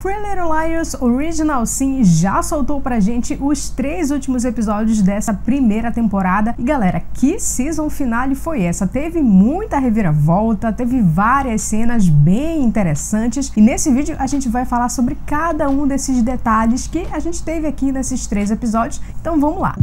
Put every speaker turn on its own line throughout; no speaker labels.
Pretty Little Liars Original Sin já soltou pra gente os 3 últimos episódios dessa primeira temporada. E galera, que season finale foi essa? Teve muita reviravolta, teve várias cenas bem interessantes. E nesse vídeo a gente vai falar sobre cada um desses detalhes que a gente teve aqui nesses 3 episódios. Então vamos lá!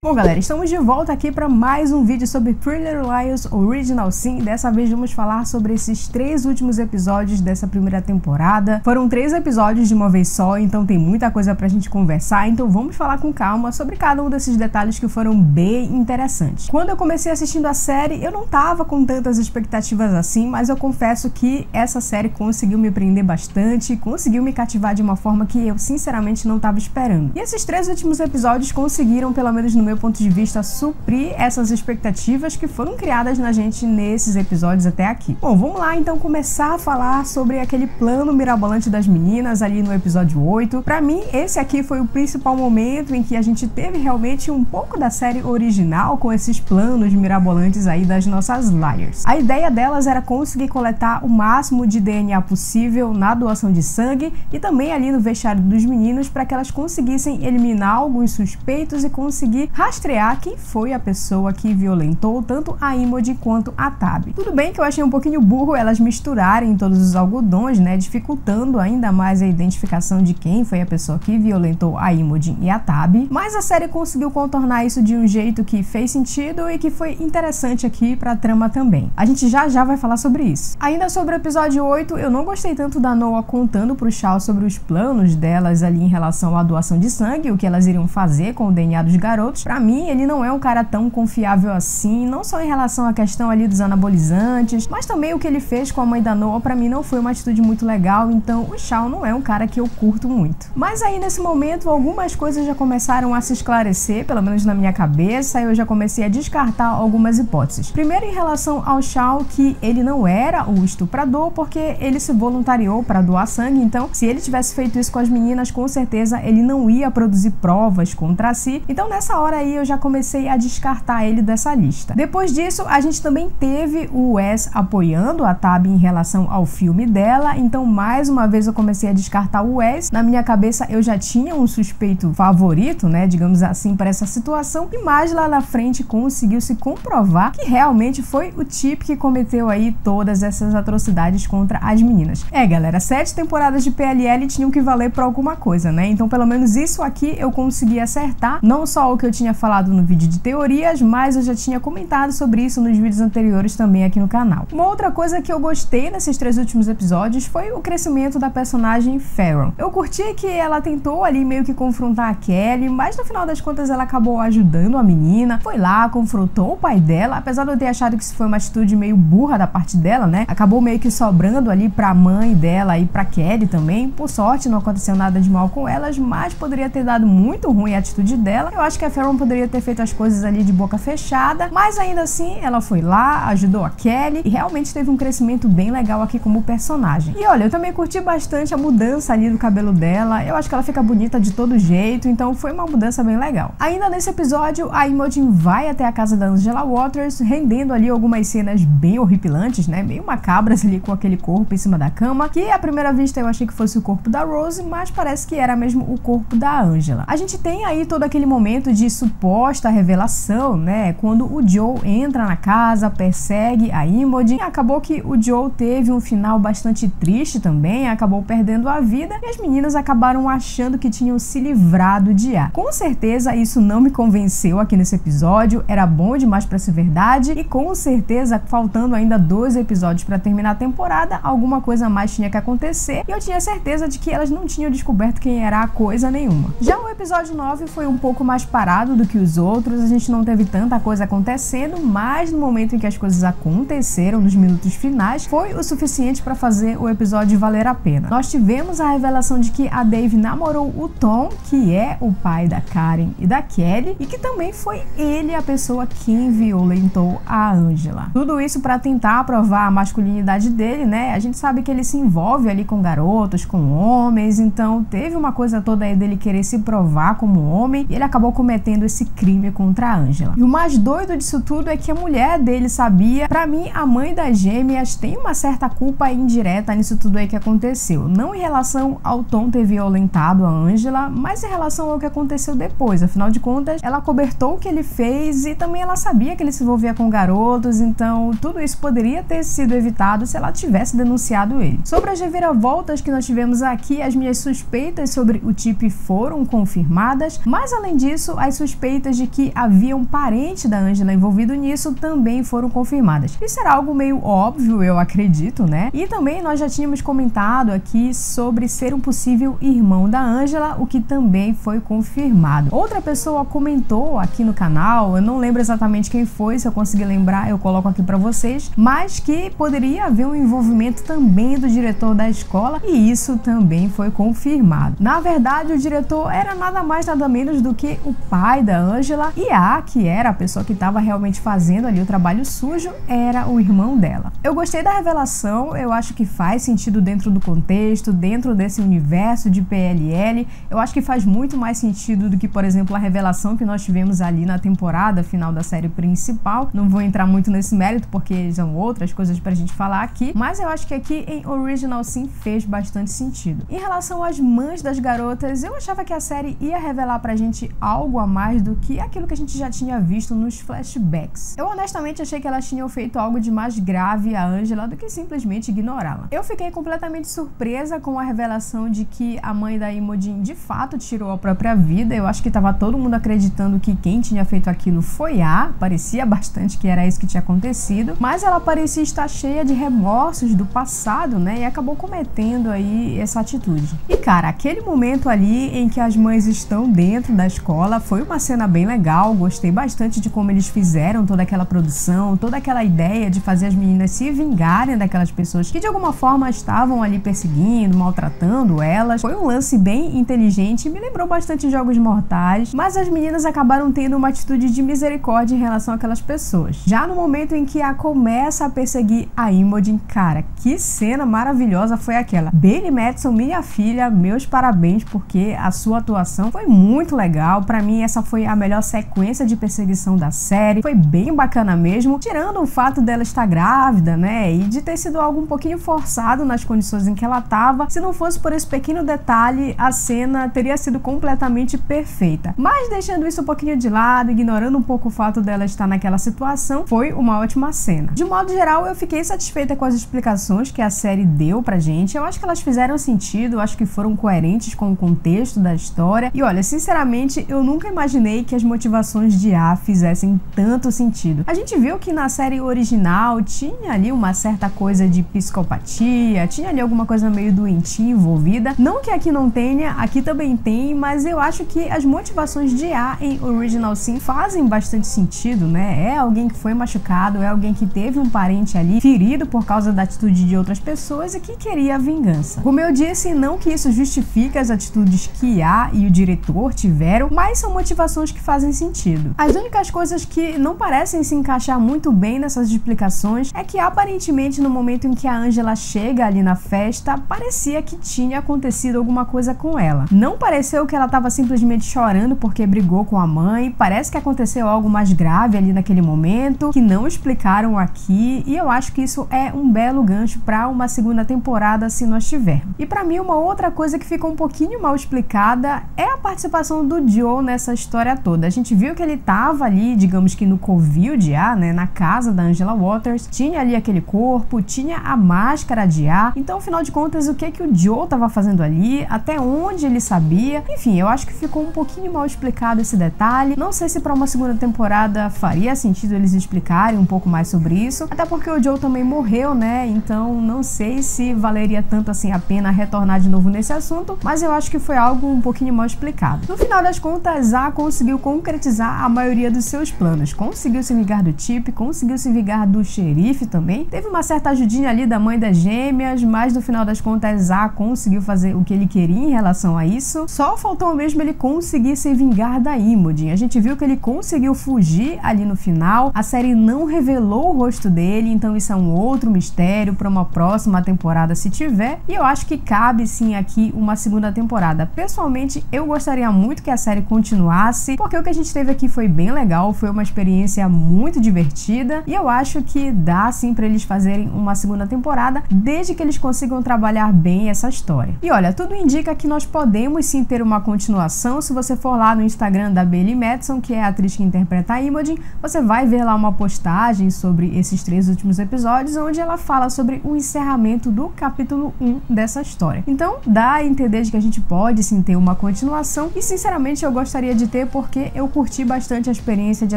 Bom galera, estamos de volta aqui para mais um vídeo sobre Pretty Little Liars Original Sin. Dessa vez vamos falar sobre esses 3 últimos episódios dessa primeira temporada. Foram 3 episódios de uma vez só, então tem muita coisa pra gente conversar. Então vamos falar com calma sobre cada um desses detalhes que foram bem interessantes. Quando eu comecei assistindo a série, eu não tava com tantas expectativas assim, mas eu confesso que essa série conseguiu me prender bastante, conseguiu me cativar de uma forma que eu sinceramente não tava esperando. E esses 3 últimos episódios conseguiram, pelo menos no meu ponto de vista, suprir essas expectativas que foram criadas na gente nesses episódios até aqui. Bom, vamos lá então começar a falar sobre aquele plano mirabolante das meninas ali no episódio 8. Pra mim, esse aqui foi o principal momento em que a gente teve realmente um pouco da série original com esses planos mirabolantes aí das nossas Liars. A ideia delas era conseguir coletar o máximo de DNA possível na doação de sangue e também ali no vestiário dos meninos para que elas conseguissem eliminar alguns suspeitos e conseguir rastrear quem foi a pessoa que violentou tanto a Imogen quanto a Tabby. Tudo bem que eu achei um pouquinho burro elas misturarem todos os algodões, né, dificultando ainda mais a identificação de quem foi a pessoa que violentou a Imogen e a Tabby, mas a série conseguiu contornar isso de um jeito que fez sentido e que foi interessante aqui pra trama também. A gente já vai falar sobre isso. Ainda sobre o episódio 8, eu não gostei tanto da Noah contando pro Shaw sobre os planos delas ali em relação à doação de sangue, o que elas iriam fazer com o DNA dos garotos. Pra mim, ele não é um cara tão confiável assim, não só em relação à questão ali dos anabolizantes, mas também o que ele fez com a mãe da Noah, pra mim não foi uma atitude muito legal, então o Shaw não é um cara que eu curto muito. Mas aí nesse momento, algumas coisas já começaram a se esclarecer, pelo menos na minha cabeça, e eu já comecei a descartar algumas hipóteses. Primeiro em relação ao Shaw, que ele não era o estuprador, porque ele se voluntariou para doar sangue, então se ele tivesse feito isso com as meninas, com certeza ele não ia produzir provas contra si, então nessa hora aí eu já comecei a descartar ele dessa lista. Depois disso, a gente também teve o Wes apoiando a Tabby em relação ao filme dela, então mais uma vez eu comecei a descartar o Wes. Na minha cabeça eu já tinha um suspeito favorito, né, digamos assim, para essa situação, e mais lá na frente conseguiu se comprovar que realmente foi o Chip que cometeu aí todas essas atrocidades contra as meninas. Galera, 7 temporadas de PLL tinham que valer para alguma coisa, né, então pelo menos isso aqui eu consegui acertar, não só o que eu tinha falado no vídeo de teorias, mas eu já tinha comentado sobre isso nos vídeos anteriores também aqui no canal. Uma outra coisa que eu gostei nesses 3 últimos episódios foi o crescimento da personagem Farron. Eu curti que ela tentou ali meio que confrontar a Kelly, mas no final das contas ela acabou ajudando a menina, foi lá, confrontou o pai dela, apesar de eu ter achado que isso foi uma atitude meio burra da parte dela, né, acabou meio que sobrando ali pra mãe dela e pra Kelly também. Por sorte não aconteceu nada de mal com elas, mas poderia ter dado muito ruim a atitude dela. Eu acho que a Farron poderia ter feito as coisas ali de boca fechada, mas ainda assim ela foi lá, ajudou a Kelly e realmente teve um crescimento bem legal aqui como personagem. E olha, eu também curti bastante a mudança ali do cabelo dela, eu acho que ela fica bonita de todo jeito, então foi uma mudança bem legal. Ainda nesse episódio, a Imogen vai até a casa da Angela Waters, rendendo ali algumas cenas bem horripilantes, né, meio macabras ali com aquele corpo em cima da cama, que à primeira vista eu achei que fosse o corpo da Rose, mas parece que era mesmo o corpo da Angela. A gente tem aí todo aquele momento de suposta revelação, né, quando o Joe entra na casa, persegue a Imogen. Acabou que o Joe teve um final bastante triste também, acabou perdendo a vida e as meninas acabaram achando que tinham se livrado de A. Com certeza isso não me convenceu aqui nesse episódio, era bom demais pra ser verdade e com certeza, faltando ainda 2 episódios pra terminar a temporada, alguma coisa mais tinha que acontecer e eu tinha certeza de que elas não tinham descoberto quem era a coisa nenhuma. Já o episódio 9 foi um pouco mais parado do que os outros, a gente não teve tanta coisa acontecendo, mas no momento em que as coisas aconteceram, nos minutos finais, foi o suficiente para fazer o episódio valer a pena. Nós tivemos a revelação de que a Dave namorou o Tom, que é o pai da Karen e da Kelly, e que também foi ele a pessoa quem violentou a Angela. Tudo isso para tentar provar a masculinidade dele, né? A gente sabe que ele se envolve ali com garotos, com homens, então teve uma coisa toda aí dele querer se provar como homem, e ele acabou cometendo cometendo esse crime contra a Angela. E o mais doido disso tudo é que a mulher dele sabia. Pra mim, a mãe das gêmeas tem uma certa culpa indireta nisso tudo aí que aconteceu. Não em relação ao Tom ter violentado a Angela, mas em relação ao que aconteceu depois. Afinal de contas, ela cobertou o que ele fez e também ela sabia que ele se envolvia com garotos, então tudo isso poderia ter sido evitado se ela tivesse denunciado ele. Sobre as reviravoltas que nós tivemos aqui, as minhas suspeitas sobre o Chip foram confirmadas, mas além disso, as suspeitas de que havia um parente da Angela envolvido nisso também foram confirmadas. Isso era algo meio óbvio, eu acredito, né? E também nós já tínhamos comentado aqui sobre ser um possível irmão da Angela, o que também foi confirmado. Outra pessoa comentou aqui no canal, eu não lembro exatamente quem foi, se eu conseguir lembrar eu coloco aqui pra vocês, mas que poderia haver um envolvimento também do diretor da escola, e isso também foi confirmado. Na verdade, o diretor era nada mais nada menos do que o pai da Angela, e que era a pessoa que estava realmente fazendo ali o trabalho sujo, era o irmão dela. Eu gostei da revelação, eu acho que faz sentido dentro do contexto, dentro desse universo de PLL, eu acho que faz muito mais sentido do que, por exemplo, a revelação que nós tivemos ali na temporada final da série principal. Não vou entrar muito nesse mérito porque são outras coisas pra gente falar aqui, mas eu acho que aqui em Original Sin fez bastante sentido. Em relação às mães das garotas, eu achava que a série ia revelar pra gente algo a mais do que aquilo que a gente já tinha visto nos flashbacks. Eu honestamente achei que elas tinham feito algo de mais grave a Angela do que simplesmente ignorá-la. Eu fiquei completamente surpresa com a revelação de que a mãe da Imogen de fato tirou a própria vida. Eu acho que tava todo mundo acreditando que quem tinha feito aquilo foi parecia bastante que era isso que tinha acontecido, mas ela parecia estar cheia de remorsos do passado, né, e acabou cometendo aí essa atitude. E cara, aquele momento ali em que as mães estão dentro da escola foi uma cena bem legal, gostei bastante de como eles fizeram toda aquela produção, toda aquela ideia de fazer as meninas se vingarem daquelas pessoas que de alguma forma estavam ali perseguindo, maltratando elas. Foi um lance bem inteligente, me lembrou bastante Jogos Mortais, mas as meninas acabaram tendo uma atitude de misericórdia em relação àquelas pessoas. Já no momento em que a começa a perseguir a Imogen, cara, que cena maravilhosa foi aquela. Bailey Madison, minha filha, meus parabéns, porque a sua atuação foi muito legal. Pra mim, essa foi a melhor sequência de perseguição da série. Foi bem bacana mesmo, tirando o fato dela estar grávida, né, e de ter sido algo um pouquinho forçado nas condições em que ela tava. Se não fosse por esse pequeno detalhe, a cena teria sido completamente perfeita. Mas deixando isso um pouquinho de lado, ignorando um pouco o fato dela estar naquela situação, foi uma ótima cena. De modo geral, eu fiquei satisfeita com as explicações que a série deu pra gente. Eu acho que elas fizeram sentido, eu acho que foram coerentes com o contexto da história. E olha, sinceramente, eu nunca imaginei que as motivações de A fizessem tanto sentido. A gente viu que na série original tinha ali uma certa coisa de psicopatia, tinha ali alguma coisa meio doentia envolvida. Não que aqui não tenha, aqui também tem, mas eu acho que as motivações de A em Original Sin fazem bastante sentido, né? É alguém que foi machucado, é alguém que teve um parente ali ferido por causa da atitude de outras pessoas e que queria a vingança. Como eu disse, não que isso justifique as atitudes que A e o diretor tiveram, mas são motivações que fazem sentido. As únicas coisas que não parecem se encaixar muito bem nessas explicações é que aparentemente no momento em que a Angela chega ali na festa, parecia que tinha acontecido alguma coisa com ela. Não pareceu que ela estava simplesmente chorando porque brigou com a mãe, parece que aconteceu algo mais grave ali naquele momento, que não explicaram aqui, e eu acho que isso é um belo gancho para uma segunda temporada se nós tivermos. E para mim uma outra coisa que ficou um pouquinho mal explicada é a participação do Joe nessa história toda. A gente viu que ele tava ali, digamos que no covil de A, né, na casa da Angela Waters, tinha ali aquele corpo, tinha a máscara de A, então afinal de contas o que o Joe tava fazendo ali, até onde ele sabia, enfim, eu acho que ficou um pouquinho mal explicado esse detalhe. Não sei se para uma segunda temporada faria sentido eles explicarem um pouco mais sobre isso, até porque o Joe também morreu, né, então não sei se valeria tanto assim a pena retornar de novo nesse assunto, mas eu acho que foi algo um pouquinho mal explicado. No final das contas, A conseguiu concretizar a maioria dos seus planos, conseguiu se vingar do Chip, conseguiu se vingar do xerife também, teve uma certa ajudinha ali da mãe das gêmeas, mas no final das contas A conseguiu fazer o que ele queria em relação a isso. Só faltou mesmo ele conseguir se vingar da Imogen. A gente viu que ele conseguiu fugir ali no final, a série não revelou o rosto dele, então isso é um outro mistério para uma próxima temporada se tiver, e eu acho que cabe sim aqui uma segunda temporada. Pessoalmente, eu gostaria muito que a série continuasse gostasse, porque o que a gente teve aqui foi bem legal, foi uma experiência muito divertida e eu acho que dá sim pra eles fazerem uma segunda temporada, desde que eles consigam trabalhar bem essa história. E olha, tudo indica que nós podemos sim ter uma continuação. Se você for lá no Instagram da Bailee Madison, que é a atriz que interpreta a Imogen, você vai ver lá uma postagem sobre esses 3 últimos episódios, onde ela fala sobre o encerramento do capítulo 1 dessa história. Então dá a entender de que a gente pode sim ter uma continuação e sinceramente eu gostaria de ter, porque eu curti bastante a experiência de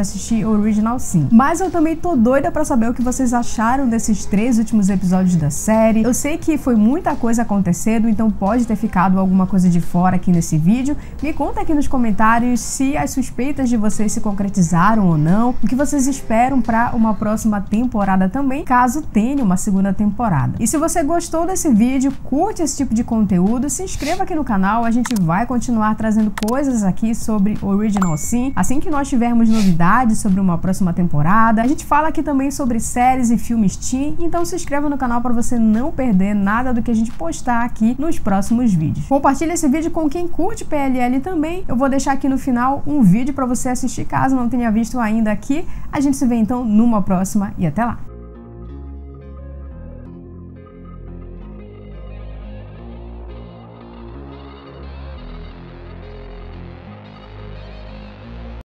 assistir Original Sin. Mas eu também tô doida pra saber o que vocês acharam desses 3 últimos episódios da série. Eu sei que foi muita coisa acontecendo, então pode ter ficado alguma coisa de fora aqui nesse vídeo. Me conta aqui nos comentários se as suspeitas de vocês se concretizaram ou não, o que vocês esperam para uma próxima temporada também, caso tenha uma segunda temporada. E se você gostou desse vídeo, curte esse tipo de conteúdo, se inscreva aqui no canal, a gente vai continuar trazendo coisas aqui sobre Original Sin. Assim que nós tivermos novidades sobre uma próxima temporada, a gente fala aqui também sobre séries e filmes teen, então se inscreva no canal para você não perder nada do que a gente postar aqui nos próximos vídeos. Compartilhe esse vídeo com quem curte PLL também. Eu vou deixar aqui no final um vídeo para você assistir caso não tenha visto ainda aqui. A gente se vê então numa próxima e até lá!